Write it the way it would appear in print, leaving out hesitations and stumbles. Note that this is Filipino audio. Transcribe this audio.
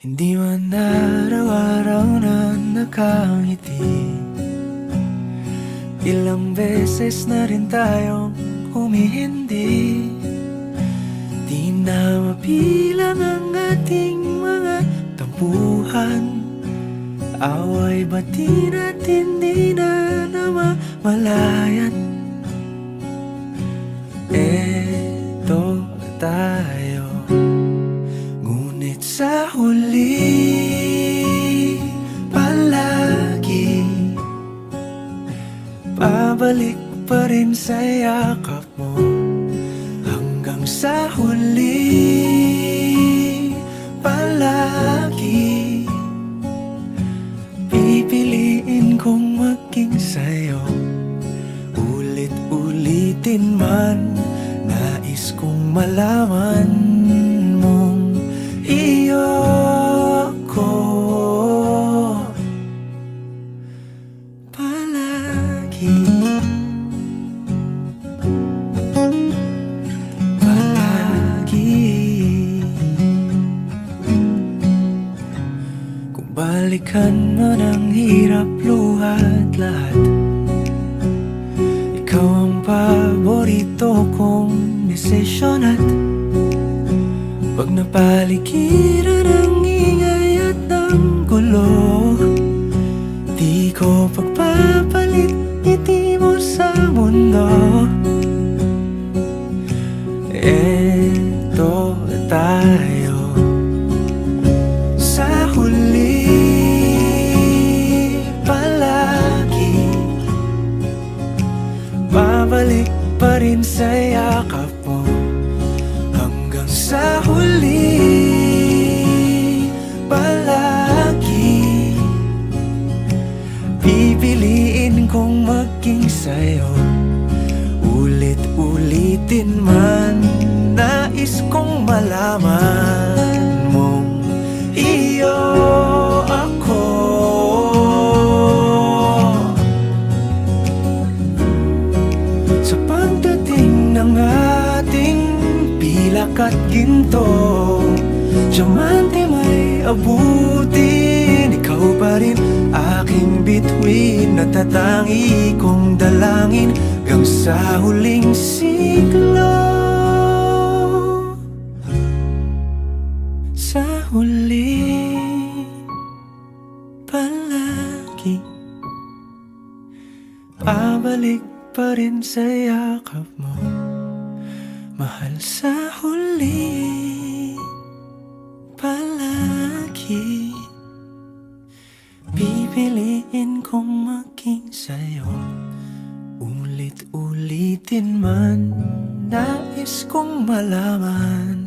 Hindi man araw-araw na nakangiti. Ilang beses na rin tayong humihindi. Di na mapilang ang ating mga tampuhan. Away bati natin di na namamalayan. Eto tayo, ngunit sa huli palagi pabalik pa rin sa yakap mo. Hanggang sa huli palagi pipiliin kong maging sa'yo. Ulit-ulitin man, nais kong malaman mong iyo ako palagi. Kung balikan mo ng hirap, luhat lahat, ikaw ang paborito kong desisyon. At pag napaligiran ng ingay at ng gulo, di ko pagpapalit ngiti mo sa mundo. Eto tayo, sa huli palagi babalik pa rin sa yakap mo. Hanggang sa huli palagi pipiliin kong maging sa'yo. Ulit-ulitin man, nais kong malaman mong iyo ako. Sa pagdating ng ating pilak at ginto, diamante may abutin, ikaw pa rin aking bituin. Natatangi kong dalangin hanggang sa huling siglo. Sa huli palagi pabalik pa rin sa yakap mo, mahal. Sa huli palagi pipiliin kong maging sa'yo. Ulit-ulitin man, nais kong malaman